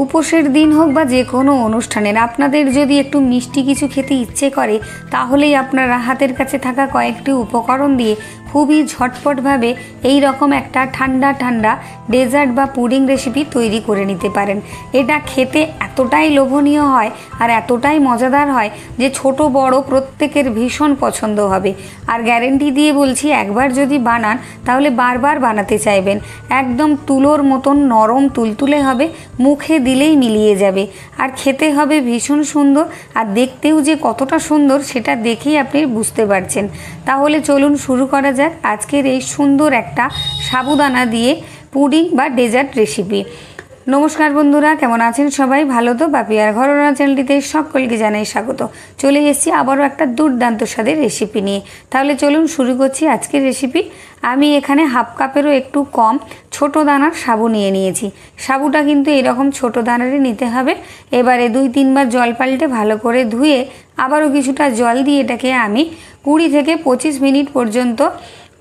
উপোসের দিন হোক বা যে কোনো অনুষ্ঠানের আপনাদের যদি একটু মিষ্টি কিছু খেতে ইচ্ছে করে তাহলেই আপনারা হাতের কাছে থাকা কয়েকটি উপকরণ দিয়ে খুবই ঝটপটভাবে এই রকম একটা ঠান্ডা ঠান্ডা ডেজার্ট বা পুডিং রেসিপি তৈরি করে নিতে পারেন। এটা খেতে এতটাই লোভনীয় হয় আর এতটাই মজাদার হয় যে ছোট বড় প্রত্যেকের ভীষণ পছন্দ হবে। আর গ্যারেন্টি দিয়ে বলছি, একবার যদি বানান তাহলে বারবার বানাতে চাইবেন। একদম তুলোর মতন নরম তুলতুলে হবে, মুখে দিলেই মিলিয়ে যাবে আর খেতে হবে ভীষণ সুন্দর। আর দেখতেও যে কতটা সুন্দর সেটা দেখেই আপনি বুঝতে পারছেন। তাহলে চলুন শুরু করা যাক আজকের এই সুন্দর একটা সাবুদানা দিয়ে পুডিং বা ডেজার্ট রেসিপি। নমস্কার বন্ধুরা, কেমন আছেন সবাই? ভালো তো? পাপিয়ার ঘরোয়া চ্যানেলটিতে সকলকে জানাই স্বাগত। চলে এসেছি আবারও একটা দুর্দান্ত স্বাদের রেসিপি নিয়ে। তাহলে চলুন শুরু করছি আজকের রেসিপি। আমি এখানে হাফ কাপেরও একটু কম ছোট দানার সাবু নিয়ে নিয়েছি। সাবুটা কিন্তু এরকম ছোট দানারই নিতে হবে। এবারে 2-3 বার জল পাল্টে ভালো করে ধুয়ে আবারও কিছুটা জল দিয়ে এটাকে আমি 20 থেকে 25 মিনিট পর্যন্ত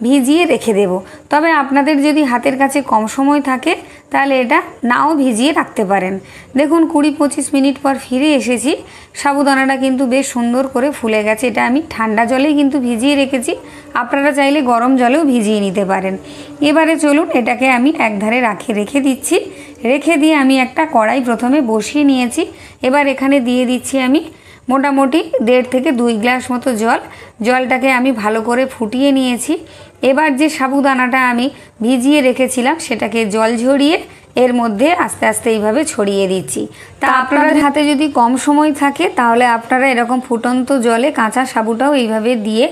ভিজিয়ে রেখে দেব। তবে আপনাদের যদি হাতের কাছে কম সময় থাকে তাহলে এটা নাও ভিজিয়ে রাখতে পারেন। দেখুন 20-25 মিনিট পর ফিরে এসেছি। সাবুদানাটা কিন্তু বেশ সুন্দর করে ফুলে গেছে। এটা আমি ঠান্ডা জলেই কিন্তু ভিজিয়ে রেখেছি, আপনারা চাইলে গরম জলেও ভিজিয়ে নিতে পারেন। এবারে চলুন এটাকে আমি একধারে রেখে দিচ্ছি। রেখে দিয়ে আমি একটা কড়াই প্রথমে বসিয়ে নিয়েছি। এবার এখানে দিয়ে দিচ্ছি আমি মোটামুটি 1.5 থেকে 2 গ্লাস মতো জল। জলটাকে আমি ভালো করে ফুটিয়ে নিয়েছি। এবার যে সাবুদানাটা আমি ভিজিয়ে রেখেছিলাম সেটাকে জল ঝরিয়ে এর মধ্যে আস্তে আস্তে এইভাবে ছড়িয়ে দিচ্ছি। তা আপনাদের হাতে যদি কম সময় থাকে তাহলে আপনারা এরকম ফুটন্ত জলে কাঁচা সাবুটাও এইভাবে দিয়ে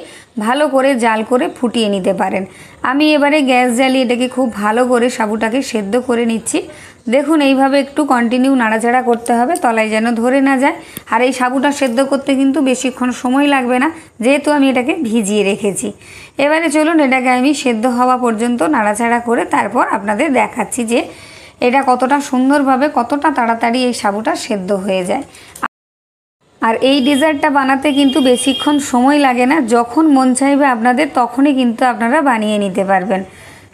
ভালো করে জাল করে ফুটিয়ে নিতে পারেন। আমি এবারে গ্যাস জ্বালিয়ে এটাকে খুব ভালো করে সাবুটাকে সেদ্ধ করে নিচ্ছি। দেখুন এইভাবে একটু কন্টিনিউ নাড়াচাড়া করতে হবে, তলায় যেন ধরে না যায়। আর এই সাবুটা সেদ্ধ করতে কিন্তু বেশিক্ষণ সময় লাগবে না, যেহেতু আমি এটাকে ভিজিয়ে রেখেছি। এবারে চলুন এটাকে আমি সেদ্ধ হওয়া পর্যন্ত নাড়াচাড়া করে তারপর আপনাদের দেখাচ্ছি যে এটা কতটা সুন্দরভাবে কতটা তাড়াতাড়ি এই সাবুটা সেদ্ধ হয়ে যায়। আর এই ডেজার্টটা বানাতে কিন্তু বেশিক্ষণ সময় লাগে না, যখন মন চাইবে আপনাদের তখনই কিন্তু আপনারা বানিয়ে নিতে পারবেন।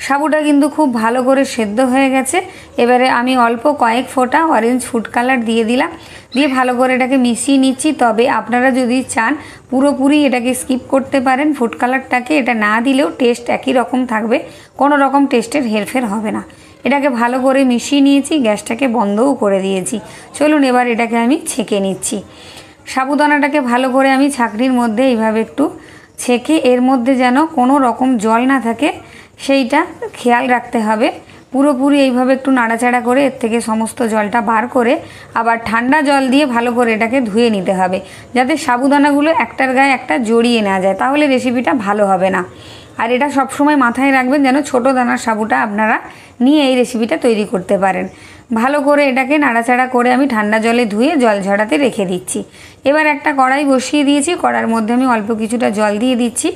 সাবুটা কিন্তু খুব ভালো করে সেদ্ধ হয়ে গেছে। এবারে আমি অল্প কয়েক ফোঁটা অরেঞ্জ ফুড কালার দিয়ে দিলাম, দিয়ে ভালো করে এটাকে মিশিয়ে নিচ্ছি। তবে আপনারা যদি চান পুরোপুরি এটাকে স্কিপ করতে পারেন ফুড কালারটাকে, এটা না দিলেও টেস্ট একই রকম থাকবে, কোনো রকম টেস্টের হেরফের হবে না। এটাকে ভালো করে মিশিয়ে নিয়েছি, গ্যাসটাকে বন্ধও করে দিয়েছি। চলুন এবার এটাকে আমি ছেঁকে নিচ্ছি। সাবুদানাটাকে ভালো করে আমি ছাঁকনির মধ্যে এইভাবে একটু ছেঁকে এর মধ্যে যেন কোনো রকম জল না থাকে সেইটা খেয়াল রাখতে হবে। পুরোপুরি এইভাবে একটু নাড়াচাড়া করে এর থেকে সমস্ত জলটা বার করে আবার ঠান্ডা জল দিয়ে ভালো করে এটাকে ধুয়ে নিতে হবে, যাতে সাবুদানাগুলো একটার গায়ে একটা জড়িয়ে না যায়, তাহলে রেসিপিটা ভালো হবে না। আর এটা সবসময় মাথায় রাখবেন যেন ছোট দানার সাবুটা আপনারা নিয়ে এই রেসিপিটা তৈরি করতে পারেন। ভালো করে এটাকে নাড়াচাড়া করে আমি ঠান্ডা জলে ধুয়ে জল ঝরাতে রেখে দিচ্ছি। এবার একটা কড়াই বসিয়ে দিয়েছি, কড়ার মধ্যে আমি অল্প কিছুটা জল দিয়ে দিচ্ছি।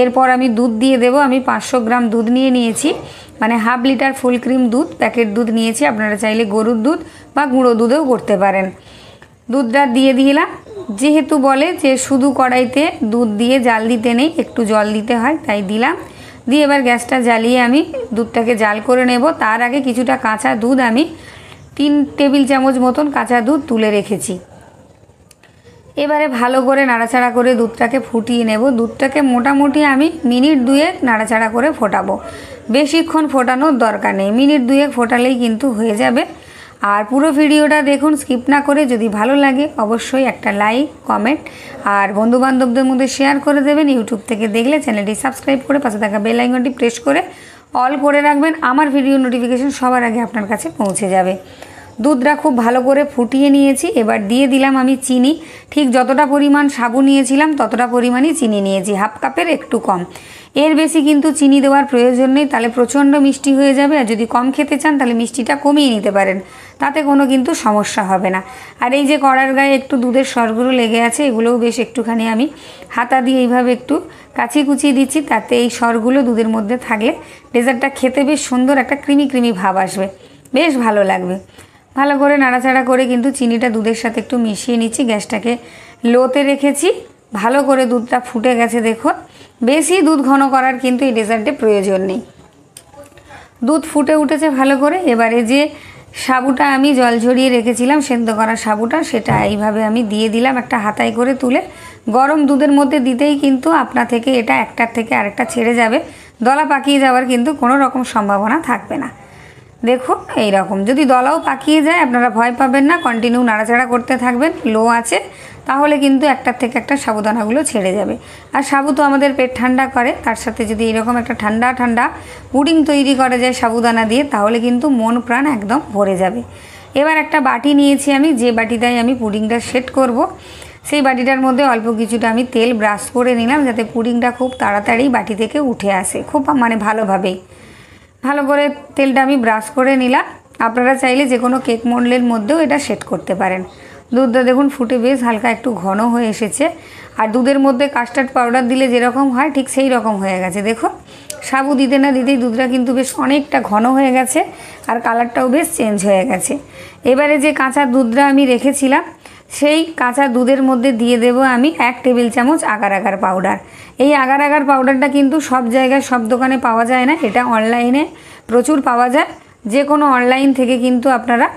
এরপর আমি দুধ দিয়ে দেবো। আমি 500 গ্রাম দুধ নিয়ে নিয়েছি, মানে হাফ লিটার ফুল ক্রিম দুধ, প্যাকেট দুধ নিয়েছি। আপনারা চাইলে গরুর দুধ বা গুঁড়ো দুধেও করতে পারেন। দুধটা দিয়ে দিলাম। যেহেতু বলে যে শুধু কড়াইতে দুধ দিয়ে জাল দিতে নেই, একটু জল দিতে হয়, তাই দিলাম। দিয়ে এবার গ্যাসটা জ্বালিয়ে আমি দুধটাকে জাল করে নেব। তার আগে কিছুটা কাঁচা দুধ আমি 3 টেবিল চামচ মতন কাঁচা দুধ তুলে রেখেছি। এবারে ভালো করে নাড়াচাড়া করে দুধটাকে ফুটিয়ে নেব। দুধটাকে মোটামুটি আমি মিনিট 2 নাড়াচাড়া করে ফোটাবো, বেশিক্ষণ ফোটানোর দরকার নেই, মিনিট 2 ফোটালেই কিন্তু হয়ে যাবে। আর পুরো ভিডিওটা দেখুন স্কিপ না করে। যদি ভালো লাগে অবশ্যই একটা লাইক কমেন্ট আর বন্ধুবান্ধবদের মধ্যে শেয়ার করে দেবেন। ইউটিউব থেকে দেখলে চ্যানেলটি সাবস্ক্রাইব করে পাশে থাকা বেল আইকনটি প্রেস করে অল করে রাখবেন, আমার ভিডিও নোটিফিকেশন সবার আগে আপনার কাছে পৌঁছে যাবে। দুধটা খুব ভালো করে ফুটিয়ে নিয়েছি। এবার দিয়ে দিলাম আমি চিনি। ঠিক যতটা পরিমাণ সাবু নিয়েছিলাম ততটা পরিমাণই চিনি নিয়েছি, হাফ কাপের একটু কম। এর বেশি কিন্তু চিনি দেওয়ার প্রয়োজন নেই, তাহলে প্রচণ্ড মিষ্টি হয়ে যাবে। আর যদি কম খেতে চান তাহলে মিষ্টিটা কমিয়ে নিতে পারেন, তাতে কোনো কিন্তু সমস্যা হবে না। আর এই যে কড়ার গায়ে একটু দুধের সরগুলো লেগে আছে, এগুলোও বেশ একটুখানি আমি হাতা দিয়ে এইভাবে একটু কুচিয়ে দিচ্ছি, তাতে এই সরগুলো দুধের মধ্যে থাকলে ডেজার্টটা খেতে বেশ সুন্দর একটা ক্রিমি ক্রিমি ভাব আসবে, বেশ ভালো লাগবে। ভালো করে নাড়াচাড়া করে কিন্তু চিনিটা দুধের সাথে একটু মিশিয়ে নিচ্ছি। গ্যাসটাকে লোতে রেখেছি। ভালো করে দুধটা ফুটে গেছে দেখুন। বেশি দুধ ঘন করার কিন্তু এই ডেজার্টে প্রয়োজন নেই। দুধ ফুটে উঠেছে ভালো করে। এবারে যে সাবুটা আমি জল ঝরিয়ে রেখেছিলাম, সেদ্ধ করা সাবুটা, সেটা এইভাবে আমি দিয়ে দিলাম একটা হাতায় করে তুলে। গরম দুধের মধ্যে দিতেই কিন্তু আপনা থেকে এটা একটার থেকে আরেকটা ছেড়ে যাবে, দলা পাকিয়ে যাওয়ার কিন্তু কোনো রকম সম্ভাবনা থাকবে না। দেখুন এই রকম, যদি দলাও পাকিয়ে যায় আপনারা ভয় পাবেন না, কন্টিনিউ নাড়াচাড়া করতে থাকবেন লো আছে, তাহলে কিন্তু একটার থেকে একটা সাবুদানাগুলো ছেড়ে যাবে। আর সাবু তো আমাদের পেট ঠান্ডা করে, তার সাথে যদি এরকম একটা ঠান্ডা ঠান্ডা পুডিং তৈরি করা যায় সাবুদানা দিয়ে, তাহলে কিন্তু মন প্রাণ একদম ভরে যাবে। এবার একটা বাটি নিয়েছি আমি, যে বাটিটায় আমি পুডিংটা সেট করব, সেই বাটিটার মধ্যে অল্প কিছুটা আমি তেল ব্রাশ করে নিলাম, যাতে পুডিংটা খুব তাড়াতাড়ি বাটি থেকে উঠে আসে, খুব মানে ভালোভাবেই। ভালো করে তেলটা আমি ব্রাশ করে নিলাম। আপনারা চাইলে যে কোনো কেক মোল্ডের মধ্যেও এটা সেট করতে পারেন। দুধটা দেখুন ফুটে বেশ হালকা একটু ঘন হয়ে এসেছে, আর দুধের মধ্যে কাস্টার্ড পাউডার দিলে যেরকম হয় ঠিক সেই রকম হয়ে গেছে। দেখুন সাবু দিতে না দিতেই দুধটা কিন্তু বেশ অনেকটা ঘন হয়ে গেছে, আর কালারটাও বেশ চেঞ্জ হয়ে গেছে। এবারে যে কাঁচা দুধটা আমি রেখেছিলাম, সেই কাঁচা দুধের মধ্যে দিয়ে দেব আমি 1 টেবিল চামচ আগার আগার পাউডার। এই আগার আগার পাউডারটা কিন্তু সব জায়গায় সব দোকানে পাওয়া যায় না, এটা অনলাইনে প্রচুর পাওয়া যায়। যে কোনো অনলাইন থেকে কিন্তু আপনারা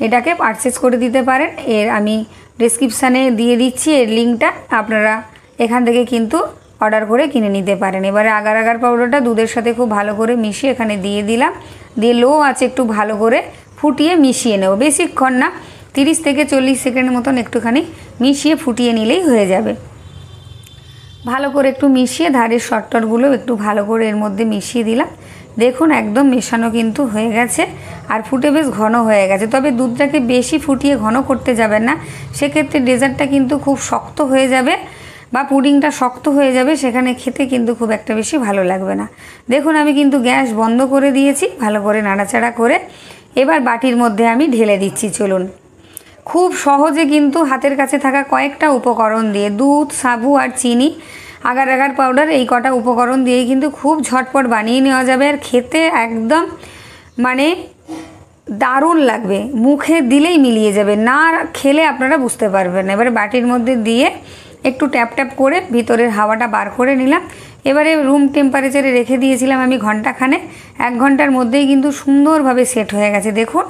এটাকে পারচেস করে দিতে পারেন। এর আমি ডেসক্রিপশানে দিয়ে দিচ্ছি এর লিঙ্কটা, আপনারা এখান থেকে কিন্তু অর্ডার করে কিনে নিতে পারেন। এবারে আগার আগার পাউডারটা দুধের সাথে খুব ভালো করে মিশিয়ে এখানে দিয়ে দিলাম, দিয়ে লো আছে একটু ভালো করে ফুটিয়ে মিশিয়ে নেব, বেশিক্ষণ না, 30 থেকে 40 সেকেন্ড মতন একটুখানি মিশিয়ে ফুটিয়ে নিলেই হয়ে যাবে। ভালো করে একটু মিশিয়ে ধারের শর্টটরগুলো একটু ভালো করে এর মধ্যে মিশিয়ে দিলাম। দেখুন একদম মেশানো কিন্তু হয়ে গেছে, আর ফুটে বেশ ঘন হয়ে গেছে। তবে দুধটাকে বেশি ফুটিয়ে ঘন করতে যাবেন না, সেক্ষেত্রে ডেজার্টটা কিন্তু খুব শক্ত হয়ে যাবে বা পুডিংটা শক্ত হয়ে যাবে, সেখানে খেতে কিন্তু খুব একটা বেশি ভালো লাগবে না। দেখুন আমি কিন্তু গ্যাস বন্ধ করে দিয়েছি, ভালো করে নাড়াচাড়া করে এবার বাটির মধ্যে আমি ঢেলে দিচ্ছি। চলুন, খুব সহজে কিন্তু হাতের কাছে থাকা কয়েকটা উপকরণ দিয়ে, দুধ, সাবু আর চিনি, আগার আগার পাউডার, এই কটা উপকরণ দিয়েই কিন্তু খুব ঝটপট বানিয়ে নেওয়া যাবে, আর খেতে একদম মানে দারুণ লাগবে, মুখে দিলেই মিলিয়ে যাবে, না খেলে আপনারা বুঝতে পারবেন না। এবারে বাটির মধ্যে দিয়ে একটু ট্যাপ ট্যাপ করে ভিতরের হাওয়াটা বার করে নিলাম। এবারে রুম টেম্পারেচারে রেখে দিয়েছিলাম আমি ঘন্টাখানে, 1 ঘন্টার মধ্যেই কিন্তু সুন্দরভাবে সেট হয়ে গেছে। দেখুন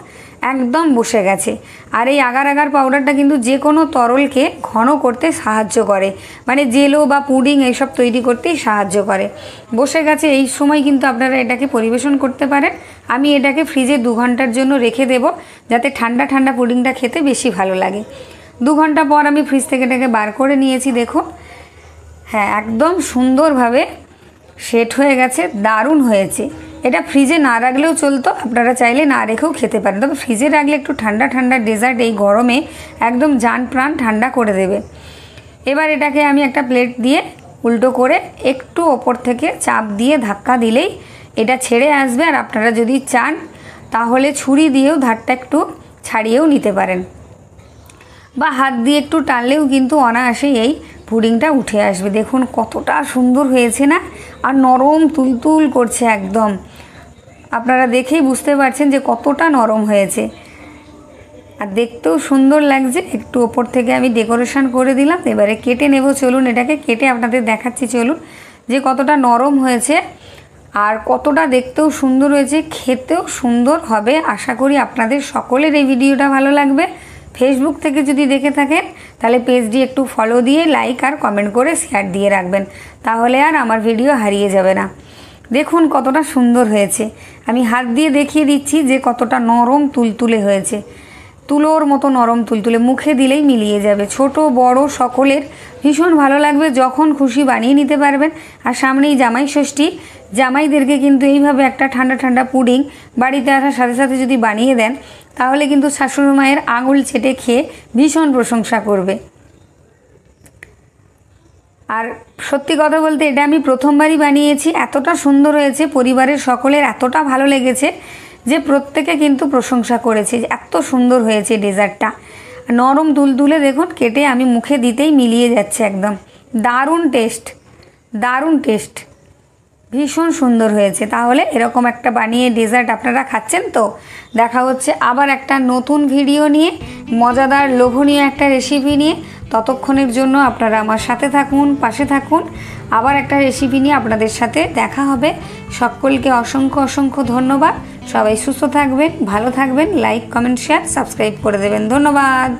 একদম বসে গেছে। আর এই আগার আগার পাউডারটা কিন্তু যে কোনো তরলকে ঘন করতে সাহায্য করে, মানে জেলো বা পুডিং এইসব তৈরি করতেই সাহায্য করে। বসে গেছে, এই সময় কিন্তু আপনারা এটাকে পরিবেশন করতে পারেন। আমি এটাকে ফ্রিজে 2 ঘন্টার জন্য রেখে দেব, যাতে ঠান্ডা ঠান্ডা পুডিংটা খেতে বেশি ভালো লাগে। 2 ঘন্টা পর আমি ফ্রিজ থেকে এটাকে বার করে নিয়েছি। দেখুন হ্যাঁ একদম সুন্দরভাবে সেট হয়ে গেছে, দারুণ হয়েছে। এটা ফ্রিজে না রাখলেও চলতো, আপনারা চাইলে না রেখেও খেতে পারেন, তবে ফ্রিজে রাখলে একটু ঠান্ডা ঠান্ডা ডেজার্ট এই গরমে একদম জান প্রাণ ঠান্ডা করে দেবে। এবার এটাকে আমি একটা প্লেট দিয়ে উল্টো করে একটু ওপর থেকে চাপ দিয়ে ধাক্কা দিলেই এটা ছেড়ে আসবে। আর আপনারা যদি চান তাহলে ছুরি দিয়েও ধারটা একটু ছাড়িয়েও নিতে পারেন, বা হাত দিয়ে একটু টানলেও কিন্তু অনায়াসেই এই পুডিংটা উঠে আসবে। দেখুন কতটা সুন্দর হয়েছে না, আর নরম তুলতুল করছে একদম, আপনারা দেখেই বুঝতে পারছেন যে কতটা নরম হয়েছে, আর দেখতেও সুন্দর লাগছে। একটু ওপর থেকে আমি ডেকোরেশন করে দিলাম। এবারে কেটে নেব, চলুন এটাকে কেটে আপনাদের দেখাচ্ছি। চলুন যে কতটা নরম হয়েছে আর কতটা দেখতেও সুন্দর হয়েছে, খেতেও সুন্দর হবে। আশা করি আপনাদের সকলের এই ভিডিওটা ভালো লাগবে। ফেসবুক থেকে যদি দেখে থাকেন তাহলে পেজটি একটু ফলো দিয়ে লাইক আর কমেন্ট করে শেয়ার দিয়ে রাখবেন, তাহলে আর আমার ভিডিও হারিয়ে যাবে না। দেখুন কতটা সুন্দর হয়েছে, আমি হাত দিয়ে দেখিয়ে দিচ্ছি যে কতটা নরম তুলতুলে হয়েছে, তুলোর মতো নরম তুলতুলে, মুখে দিলেই মিলিয়ে যাবে। ছোট বড় সকলের ভীষণ ভালো লাগবে, যখন খুশি বানিয়ে নিতে পারবেন। আর সামনেই জামাই ষষ্ঠী, জামাইদেরকে কিন্তু এইভাবে একটা ঠান্ডা ঠান্ডা পুডিং বাড়িতে আসার সাথে সাথে যদি বানিয়ে দেন, তাহলে কিন্তু শাশুড়ি মায়ের আঙুল চেটে খেয়ে ভীষণ প্রশংসা করবে। আর সত্যি কথা বলতে এটা আমি প্রথমবারই বানিয়েছি, এতটা সুন্দর হয়েছে, পরিবারের সকলের এতটা ভালো লেগেছে যে প্রত্যেকে কিন্তু প্রশংসা করেছে যে এত সুন্দর হয়েছে ডেজার্টটা। নরম তুলতুলে দেখুন, কেটে আমি মুখে দিতেই মিলিয়ে যাচ্ছে একদম, দারুণ টেস্ট, দারুণ টেস্ট, ভীষণ সুন্দর হয়েছে। তাহলে এরকম একটা বানিয়ে ডেজার্ট আপনারা খাচ্ছেন তো। দেখা হচ্ছে আবার একটা নতুন ভিডিও নিয়ে, মজাদার লোভনীয় একটা রেসিপি নিয়ে। ততক্ষণের জন্য আপনারা আমার সাথে থাকুন, পাশে থাকুন। আবার একটা রেসিপি নিয়ে আপনাদের সাথে দেখা হবে। সকলকে অসংখ্য অসংখ্য ধন্যবাদ। সবাই সুস্থ থাকবেন, ভালো থাকবেন। লাইক, কমেন্ট, শেয়ার, সাবস্ক্রাইব করে দেবেন। ধন্যবাদ।